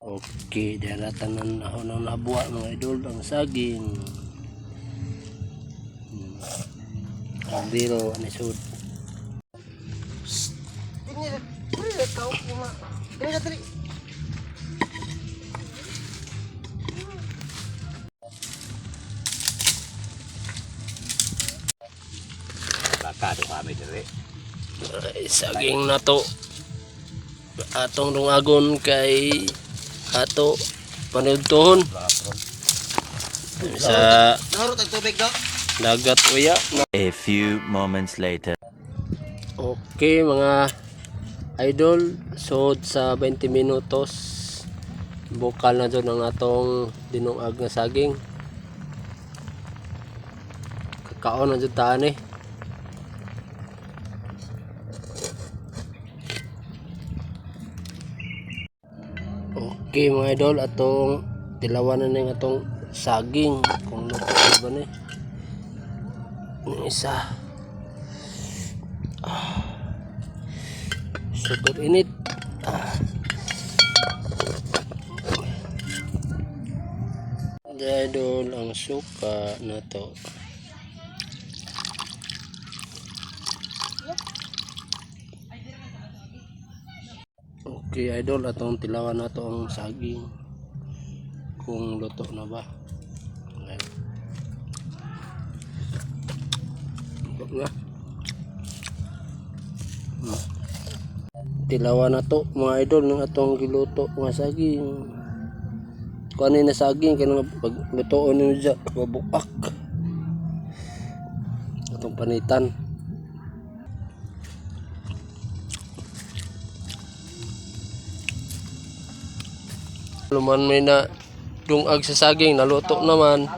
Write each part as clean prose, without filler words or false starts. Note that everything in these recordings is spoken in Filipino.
Okay, daratan na ako ng nabuha mga idol ang saging. Ang biro, anisod. Bakado kami diri. Ay, saging na to. Atong rungagon kay ato panudtohon sa dagat uya. A few moments later. Okay mga idol, so sa 20 minutos bukal na doon ang atong dinungag na saging. Kakaon na doon taan eh. Okay mga idol, atong tilawanan na yung atong saging kung luto ba ni yung isa. Super init. Idol, ang suka na to. Okay idol, atong tilawan na to ang saging kung luto na ba. Luto na. Tilawan na to mga idol ng atong giluto nga saging. Kunin na saging kaya pag lutoon nyo dyan mabuak atong panitan. Luman may na dungag sa saging naluto naman.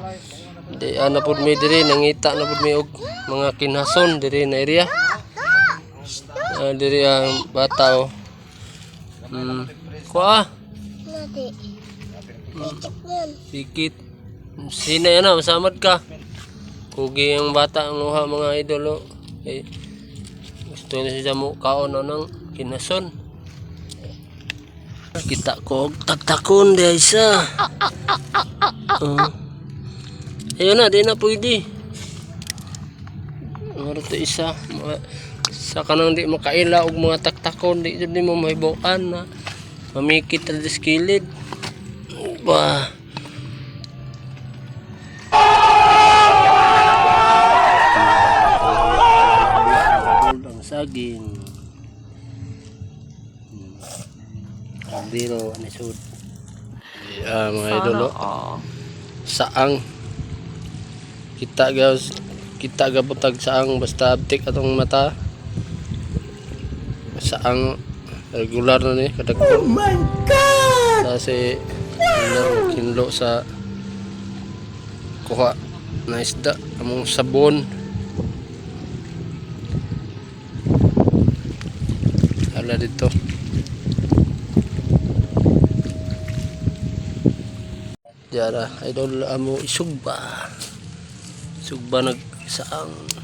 Di ana pud mi diri nangita na pud mi og mga kinhason diri na area. Diri ang bata oh. Kuha. Pikit. Sina yan na, masamad ka. Kugi ang bata ang luha mga idol oh. Eh, gusto na siya mo kaon ng kinason. Kita ko taktakon di isa. Ayun na, di na pwede. Ano to isa? Sa kanang di makaila og mga taktakon di jud nimo mahibaw-an na mamikit sa skilid. Ba. Ang saging. Ang biro anisod. Mga idolo. Saang kita gabutag saang basta abtik atong mata. Saang regular na ni kadagko. Oh my god. Kasi kinlo sa kuha na isda among sabon. Hala dito. Diara idol amo isugba. Sugba nagsaang